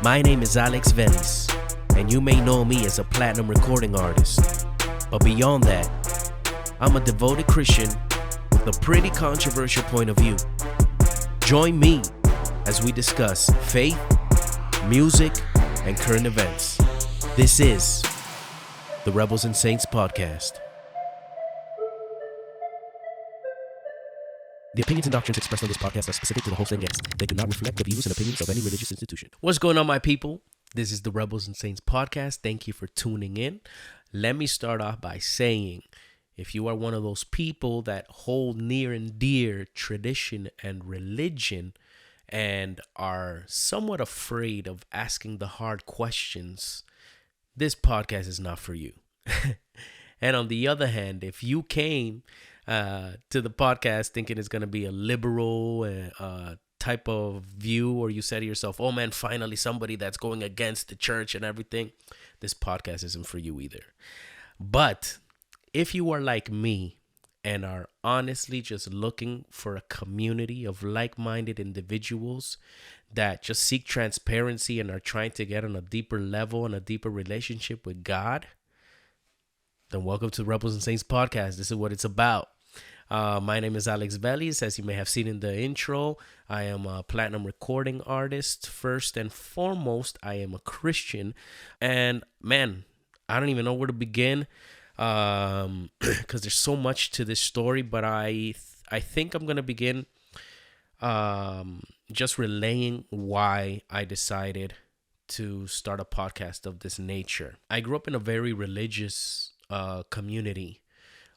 My name is Alx Veliz, and you may know me as a platinum recording artist. But beyond that, I'm a devoted Christian with a pretty controversial point of view. Join me as we discuss faith, music, and current events. This is the Rebelz and Saintz Podcast. The opinions and doctrines expressed on this podcast are specific to the host and guests. They do not reflect the views and opinions of any religious institution. What's going on, my people? This is the Rebelz and Saintz Podcast. Thank you for tuning in. Let me start off by saying, if you are one of those people that hold near and dear tradition and religion and are somewhat afraid of asking the hard questions, this podcast is not for you. And on the other hand, if you came to the podcast thinking it's going to be a liberal type of view, or you said to yourself, oh man, finally somebody that's going against the church and everything, this podcast isn't for you either. But if you are like me and are honestly just looking for a community of like-minded individuals that just seek transparency and are trying to get on a deeper level and a deeper relationship with God, then welcome to Rebelz and Saintz Podcast. This is what it's about. My name is Alx Veliz. As you may have seen in the intro, I am a platinum recording artist. First and foremost, I am a Christian. And man, I don't even know where to begin because there's so much to this story. But I think I'm going to begin just relaying why I decided to start a podcast of this nature. I grew up in a very religious community.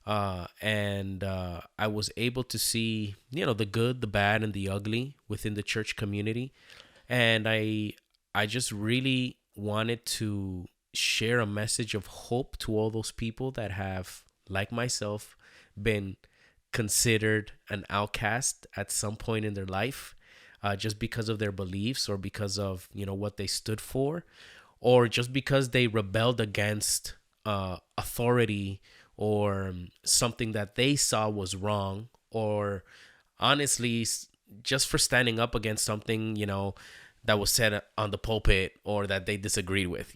And I was able to see, the good, the bad, and the ugly within the church community. And I just really wanted to share a message of hope to all those people that have, like myself, been considered an outcast at some point in their life, just because of their beliefs or because of, what they stood for, or just because they rebelled against authority or something that they saw was wrong, or honestly, just for standing up against something, that was said on the pulpit or that they disagreed with,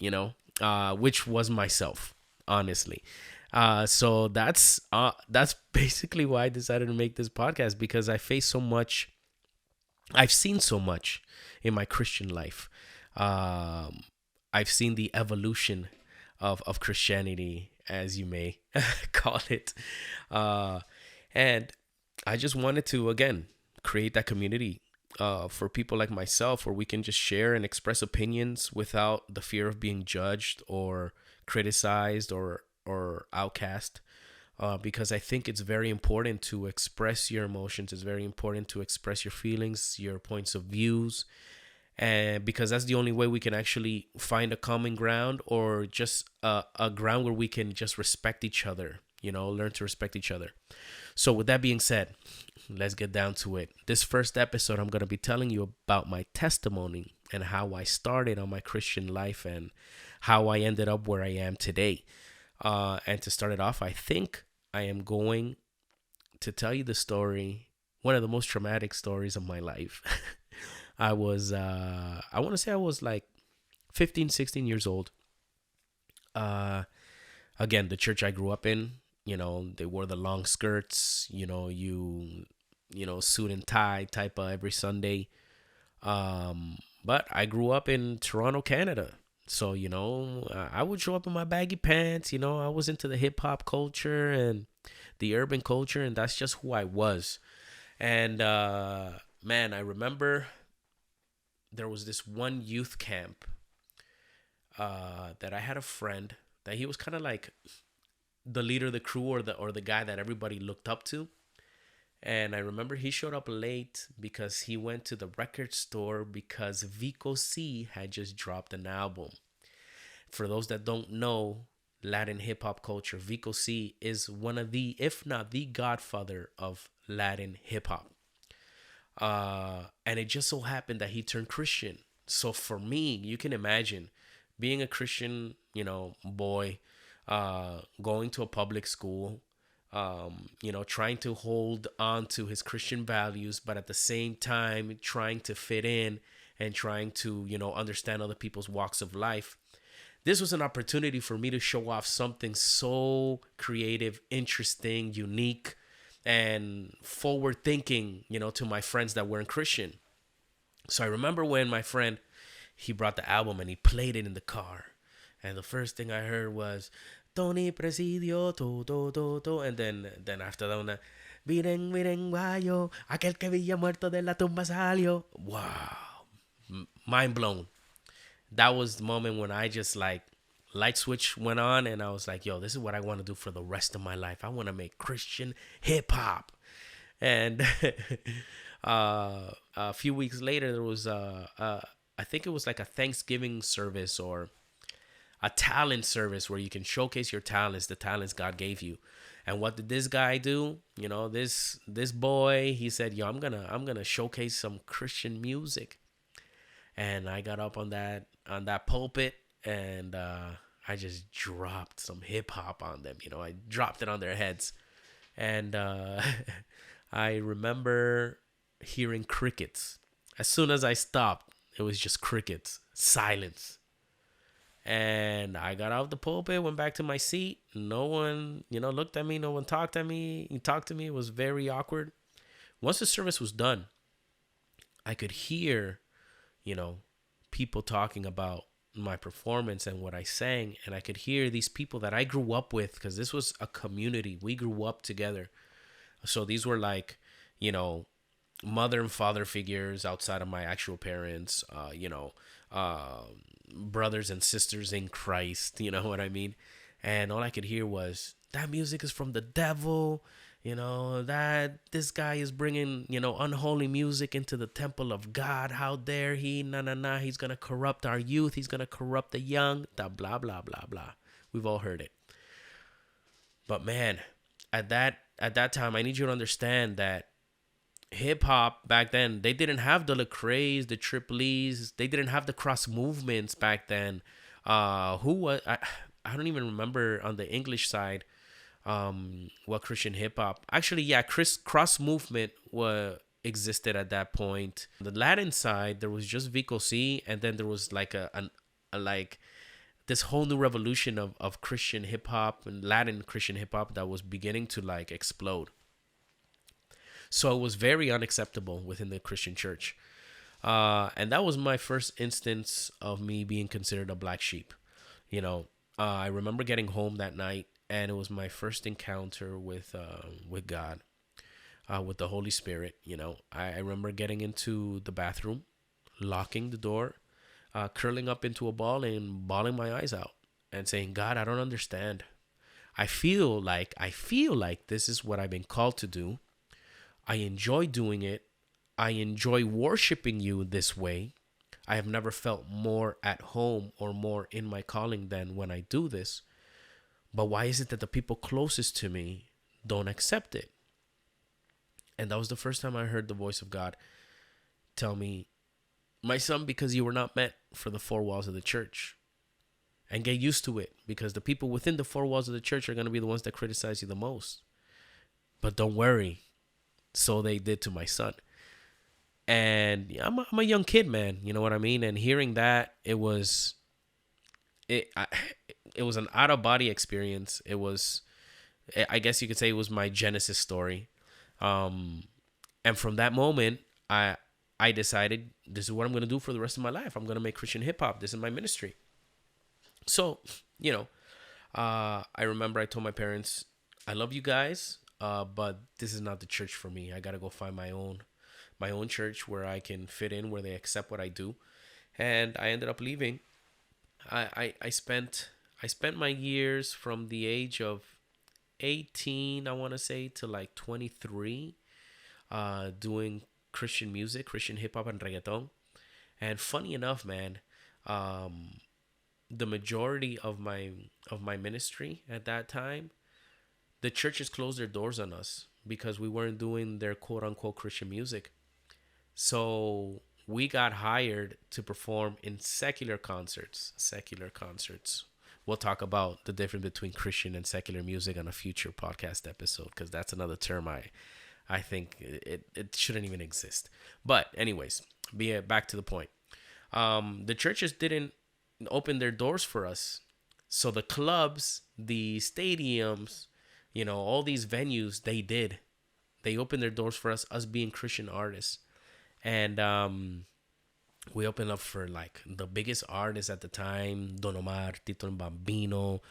which was myself, honestly. So that's basically why I decided to make this podcast, because I face so much. I've seen so much in my Christian life. I've seen the evolution of Christianity, as you may call it. And I just wanted to, again, create that community for people like myself, where we can just share and express opinions without the fear of being judged or criticized or outcast. Because I think it's very important to express your emotions. It's very important to express your feelings, your points of views. And because that's the only way we can actually find a common ground, or just a ground where we can just respect each other, learn to respect each other. So with that being said, let's get down to it. This first episode, I'm going to be telling you about my testimony and how I started on my Christian life and how I ended up where I am today. And to start it off, I think I am going to tell you the story, one of the most traumatic stories of my life. I want to say I was like 15, 16 years old. Again, the church I grew up in, they wore the long skirts, suit and tie type of every Sunday. But I grew up in Toronto, Canada. So, I would show up in my baggy pants, I was into the hip hop culture and the urban culture, and that's just who I was. And, man, I remember there was this one youth camp that I had a friend that he was kind of like the leader of the crew, or the guy that everybody looked up to. And I remember he showed up late because he went to the record store because Vico C had just dropped an album. For those that don't know Latin hip hop culture, Vico C is one of the, if not the godfather of Latin hip hop. And it just so happened that he turned Christian. So for me, you can imagine being a Christian, boy, going to a public school, trying to hold on to his Christian values, but at the same time trying to fit in and trying to, understand other people's walks of life, this was an opportunity for me to show off something so creative, interesting, unique, and forward thinking, to my friends that weren't Christian. So I remember when my friend, he brought the album and he played it in the car. And the first thing I heard was Tony Presidio, to. And then after that one, Miren, guayo, aquel que había muerto de la tumba salió. Wow. Mind blown. That was the moment when I just light switch went on and I was like, yo, this is what I want to do for the rest of my life. I want to make Christian hip hop. And a few weeks later, there was I think it was like a Thanksgiving service or a talent service where you can showcase your talents, the talents God gave you. And what did this guy do? This boy, he said, yo, I'm gonna showcase some Christian music. And I got up on that pulpit and I just dropped some hip hop on them. I dropped it on their heads. And I remember hearing crickets. As soon as I stopped, it was just crickets, silence. And I got off the pulpit, went back to my seat. No one, looked at me. No one talked to me. He talked to me. It was very awkward. Once the service was done, I could hear, people talking about my performance and what I sang. And I could hear these people that I grew up with, because this was a community. We grew up together. So these were like, mother and father figures outside of my actual parents, brothers and sisters in Christ, you know what I mean? And all I could hear was, that music is from the devil, that this guy is bringing, unholy music into the temple of God. How dare he? Nah. He's going to corrupt our youth. He's going to corrupt the young. That blah, blah, blah, blah. We've all heard it. But man, at that time, I need you to understand that hip hop back then, they didn't have the Lecrae's, the Triplets. They didn't have the cross movements back then. I don't even remember on the English side what Christian hip hop. Actually, yeah, cross movement existed at that point. The Latin side, there was just Vico C, and then there was like a this whole new revolution of Christian hip hop and Latin Christian hip hop that was beginning to explode. So it was very unacceptable within the Christian church. And that was my first instance of me being considered a black sheep. I remember getting home that night, and it was my first encounter with God, with the Holy Spirit. I remember getting into the bathroom, locking the door, curling up into a ball and bawling my eyes out and saying, God, I don't understand. I feel like this is what I've been called to do. I enjoy doing it. I enjoy worshiping you this way. I have never felt more at home or more in my calling than when I do this. But why is it that the people closest to me don't accept it? And that was the first time I heard the voice of God tell me, my son, because you were not meant for the four walls of the church. And get used to it, because the people within the four walls of the church are going to be the ones that criticize you the most. But don't worry. So they did to my son. And I'm a young kid, man. You know what I mean? And hearing that, it was an out of body experience. It was, I guess you could say, it was my Genesis story. And from that moment, I decided this is what I'm going to do for the rest of my life. I'm going to make Christian hip hop. This is my ministry. So, I remember I told my parents, I love you guys. But this is not the church for me. I got to go find my own church where I can fit in, where they accept what I do. And I ended up leaving. I spent my years from the age of 18, I want to say, to 23, doing Christian music, Christian hip hop and reggaeton. And funny enough, man, the majority of my ministry at that time, the churches closed their doors on us because we weren't doing their quote unquote Christian music. So we got hired to perform in secular concerts. We'll talk about the difference between Christian and secular music on a future podcast episode, because that's another term I think it shouldn't even exist. But anyways, back to the point. The churches didn't open their doors for us. So the clubs, the stadiums, all these venues, they did. They opened their doors for us being Christian artists. And we opened up for like the biggest artists at the time: Don Omar, Tito and Bambino,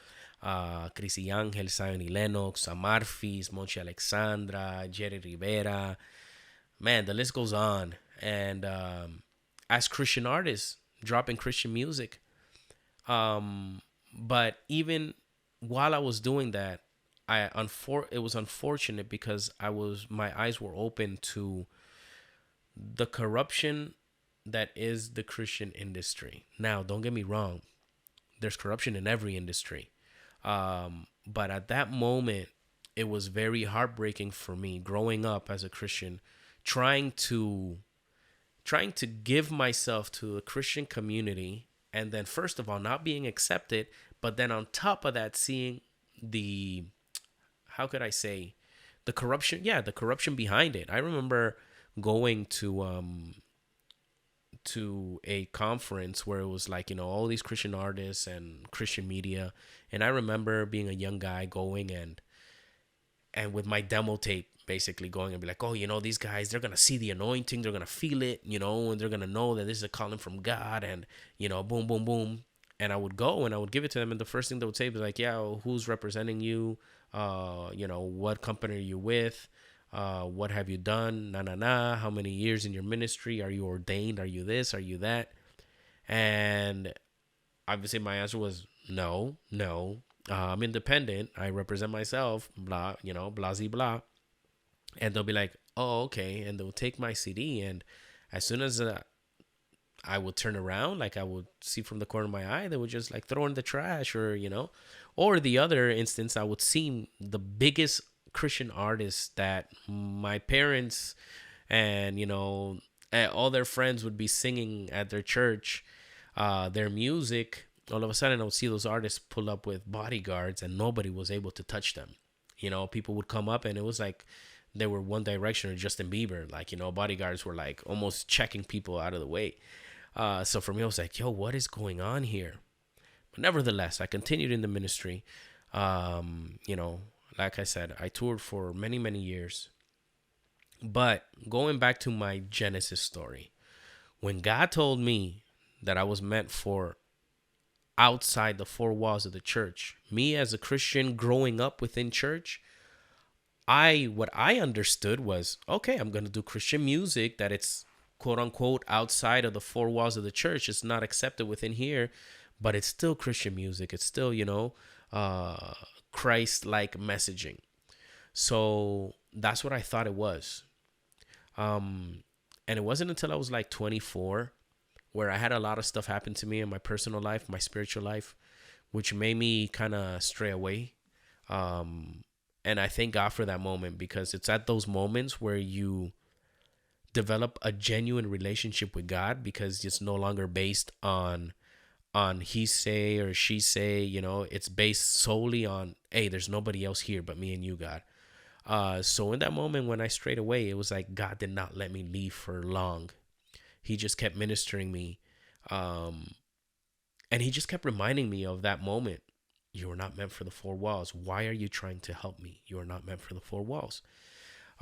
Chrissy Angel, Zion y Lennox, Amarfis, Monchi Alexandra, Jerry Rivera. Man, the list goes on. And as Christian artists, dropping Christian music. But even while I was doing that, it was unfortunate because my eyes were open to the corruption that is the Christian industry. Now, don't get me wrong. There's corruption in every industry. But at that moment, it was very heartbreaking for me growing up as a Christian, trying to give myself to a Christian community, and then first of all not being accepted, but then on top of that seeing the, how could I say, the corruption behind it. I remember going to a conference where it was like, all these Christian artists and Christian media, and I remember being a young guy going and with my demo tape basically going and be like, oh, these guys, they're gonna see the anointing, they're gonna feel it, and they're gonna know that this is a calling from God, and boom, boom, boom. And I would go and I would give it to them, and the first thing they would say was like, yeah, well, who's representing you? What company are you with? What have you done? How many years in your ministry? Are you ordained? Are you this? Are you that? And obviously my answer was no. I'm independent. I represent myself, blah, blah, blah, blah. And they'll be like, oh, okay. And they'll take my CD. And as soon as I would turn around, like I would see from the corner of my eye, they would just like throw in the trash, or the other instance, I would see the biggest Christian artists that my parents and, all their friends would be singing at their church, their music. All of a sudden I would see those artists pull up with bodyguards and nobody was able to touch them. People would come up and it was like they were One Direction or Justin Bieber. Like, bodyguards were like almost checking people out of the way. So for me, I was like, yo, what is going on here? But nevertheless, I continued in the ministry. Like I said, I toured for many, many years. But going back to my Genesis story, when God told me that I was meant for outside the four walls of the church, me as a Christian growing up within church, what I understood was, okay, I'm going to do Christian music that it's quote unquote outside of the four walls of the church. It's not accepted within here, but it's still Christian music. It's still, Christ-like messaging. So that's what I thought it was. And it wasn't until I was like 24 where I had a lot of stuff happen to me in my personal life, my spiritual life, which made me kind of stray away. And I thank God for that moment, because it's at those moments where you develop a genuine relationship with God, because it's no longer based on he say or she say, it's based solely on, hey, there's nobody else here but me and you, God. So in that moment when I strayed away, it was like God did not let me leave for long. He just kept ministering me. And he just kept reminding me of that moment. You are not meant for the four walls. Why are you trying to help me? You are not meant for the four walls.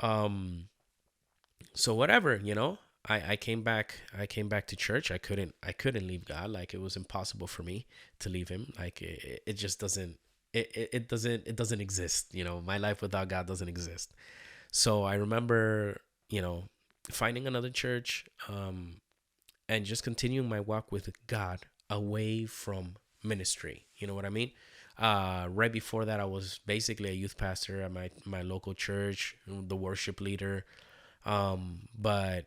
So whatever, I came back to church. I couldn't leave God. Like, it was impossible for me to leave him. Like, it just doesn't, it doesn't exist. My life without God doesn't exist. So I remember, finding another church, and just continuing my walk with God away from ministry. You know what I mean? Right before that, I was basically a youth pastor at my local church, the worship leader. But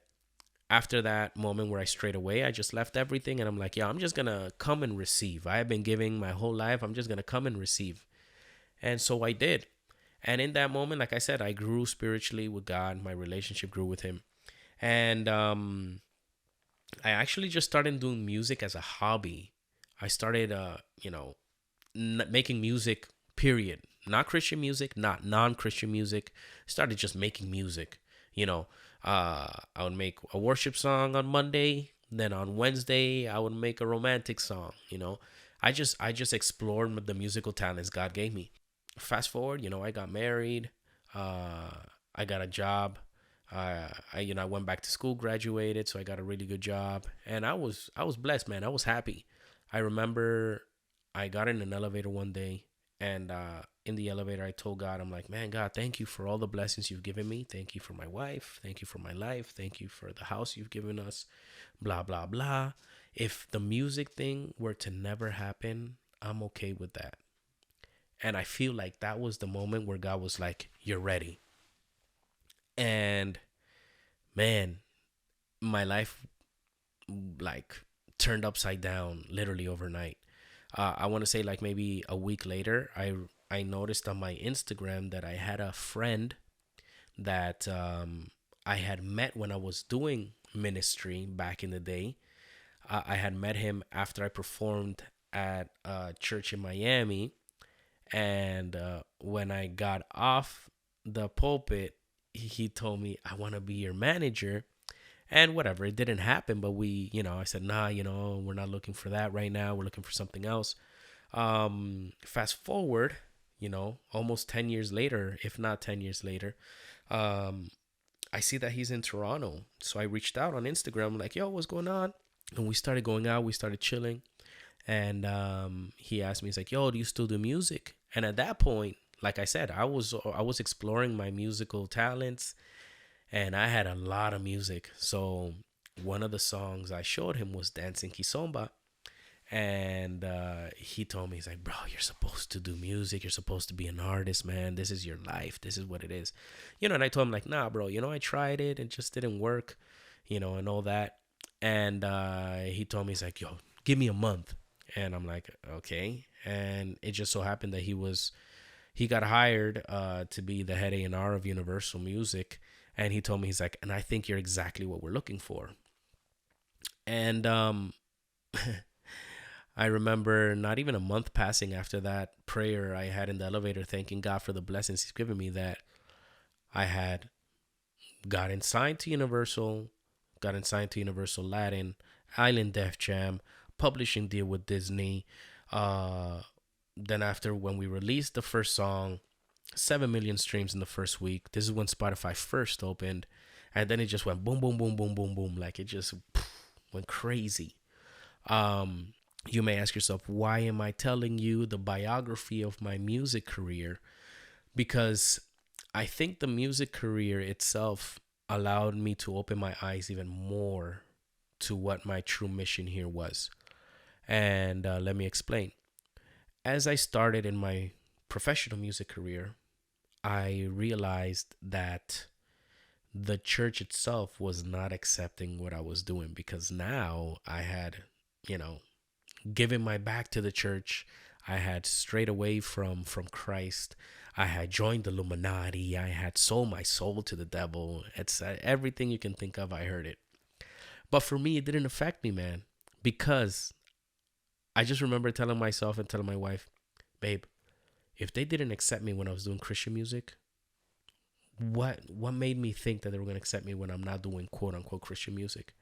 after that moment where I strayed away, I just left everything, and I'm like, yeah, I'm just going to come and receive. I have been giving my whole life. I'm just going to come and receive. And so I did. And in that moment, like I said, I grew spiritually with God. My relationship grew with him. And I actually just started doing music as a hobby. I started, making music, period. Not Christian music, not non-Christian music. Started just making music. I would make a worship song on Monday. Then on Wednesday, I would make a romantic song. I just explored the musical talents God gave me. Fast forward, I got married. Uh, I got a job. I went back to school, graduated, so I got a really good job, and I was blessed, man. I was happy. I remember I got in an elevator one day, and in the elevator, I told God, I'm like, man, God, thank you for all the blessings you've given me. Thank you for my wife. Thank you for my life. Thank you for the house you've given us. Blah blah blah. If the music thing were to never happen, I'm okay with that. And I feel like that was the moment where God was like, you're ready. And man, my life like turned upside down literally overnight. I want to say like maybe a week later, I noticed on my Instagram that I had a friend that I had met when I was doing ministry back in the day. I had met him after I performed at a church in Miami, and when I got off the pulpit, he told me, I want to be your manager. And whatever, it didn't happen, but I said, nah, we're not looking for that right now. We're looking for something else. Fast forward, almost 10 years later, if not 10 years later, I see that he's in Toronto. So I reached out on Instagram, like, yo, what's going on? And we started going out, we started chilling. And he asked me, he's like, yo, do you still do music? And at that point, like I said, I was exploring my musical talents, and I had a lot of music. So one of the songs I showed him was Dancing Kizomba. And he told me, he's like, bro, you're supposed to do music. You're supposed to be an artist, man. This is your life. This is what it is. And I told him, like, nah, bro, I tried it. It just didn't work, and all that. And he told me, he's like, yo, give me a month. And I'm like, okay. And it just so happened that he got hired to be the head A&R of Universal Music. And he told me, he's like, and I think you're exactly what we're looking for. And I remember not even a month passing after that prayer I had in the elevator, thanking God for the blessings he's given me, that I had gotten signed to Universal Latin, Island Def Jam, publishing deal with Disney. Then after, when we released the first song, 7 million streams in the first week. This is when Spotify first opened. And then it just went boom, boom, boom, boom, boom, boom. Like it just went crazy. You may ask yourself, why am I telling you the biography of my music career? Because I think the music career itself allowed me to open my eyes even more to what my true mission here was. And let me explain. As I started in my professional music career, I realized that the church itself was not accepting what I was doing, because now I had, given my back to the church. I had strayed away from Christ. I had joined the Illuminati. I had sold my soul to the devil. It's everything you can think of. I heard it. But for me, it didn't affect me, man, because I just remember telling myself and telling my wife, babe, if they didn't accept me when I was doing Christian music, what made me think that they were going to accept me when I'm not doing quote unquote Christian music?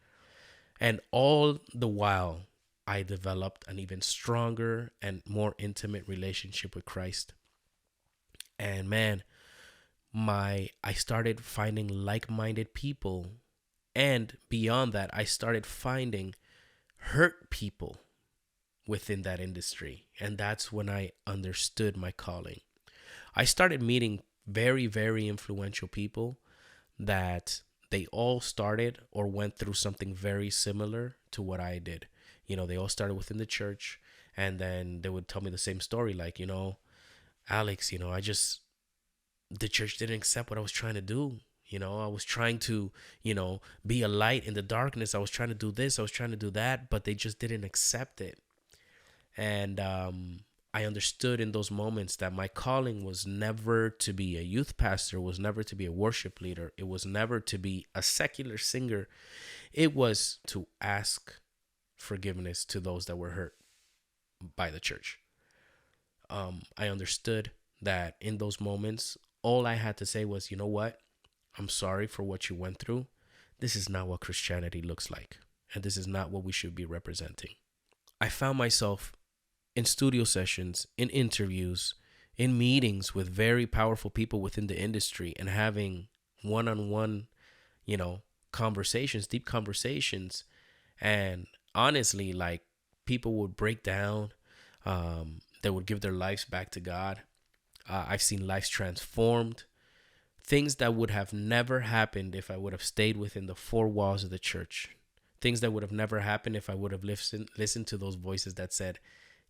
And all the while, I developed an even stronger and more intimate relationship with Christ. And man, I started finding like-minded people. And beyond that, I started finding hurt people within that industry. And that's when I understood my calling. I started meeting very, very influential people that they all started or went through something very similar to what I did. They all started within the church, and then they would tell me the same story. Like, Alex, the church didn't accept what I was trying to do. I was trying to, be a light in the darkness. I was trying to do this. I was trying to do that, but they just didn't accept it. And I understood in those moments that my calling was never to be a youth pastor, was never to be a worship leader. It was never to be a secular singer. It was to ask forgiveness to those that were hurt by the church. I understood that in those moments, all I had to say was, you know what? I'm sorry for what you went through. This is not what Christianity looks like. and this is not what we should be representing. I found myself in studio sessions, in interviews, in meetings with very powerful people within the industry, and having one-on-one, conversations, deep conversations. And honestly, like, people would break down. They would give their lives back to God. I've seen lives transformed. Things that would have never happened if I would have stayed within the four walls of the church. Things that would have never happened if I would have listened to those voices that said,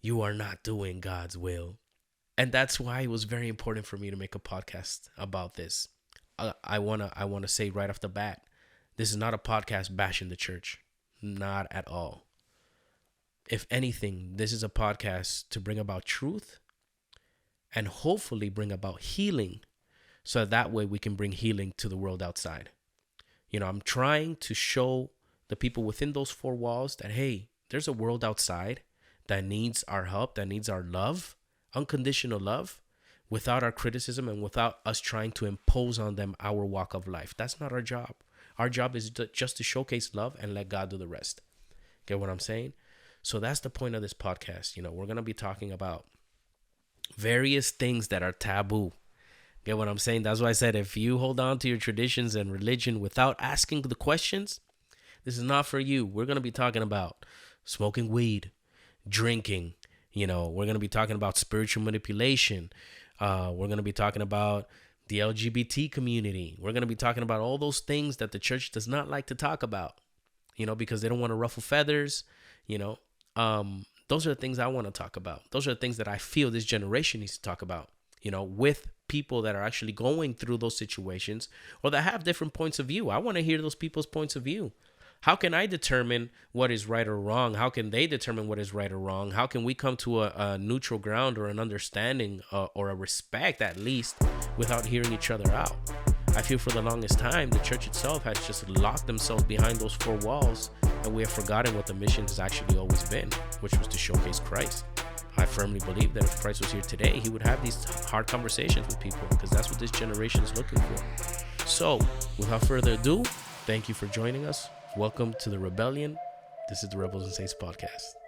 you are not doing God's will. And that's why it was very important for me to make a podcast about this. I wanna say right off the bat, this is not a podcast bashing the church. Not at all. If anything, this is a podcast to bring about truth and hopefully bring about healing, so that way we can bring healing to the world outside. I'm trying to show the people within those four walls that, hey, there's a world outside that needs our help, that needs our love, unconditional love, without our criticism and without us trying to impose on them our walk of life. That's not our job. Our job is just to showcase love and let God do the rest. Get what I'm saying? So that's the point of this podcast. We're going to be talking about various things that are taboo. Get what I'm saying? That's why I said, if you hold on to your traditions and religion without asking the questions, this is not for you. We're going to be talking about smoking weed, drinking. We're going to be talking about spiritual manipulation. We're going to be talking about the LGBT community. We're going to be talking about all those things that the church does not like to talk about, because they don't want to ruffle feathers. Those are the things I want to talk about. Those are the things that I feel this generation needs to talk about, with people that are actually going through those situations or that have different points of view. I want to hear those people's points of view. How can I determine what is right or wrong? How can they determine what is right or wrong? How can we come to a neutral ground or an understanding or a respect, at least, without hearing each other out? I feel for the longest time, the church itself has just locked themselves behind those four walls, and we have forgotten what the mission has actually always been, which was to showcase Christ. I firmly believe that if Christ was here today, he would have these hard conversations with people, because that's what this generation is looking for. So, without further ado, thank you for joining us. Welcome to the Rebellion. This is the Rebelz and Saintz Podcast.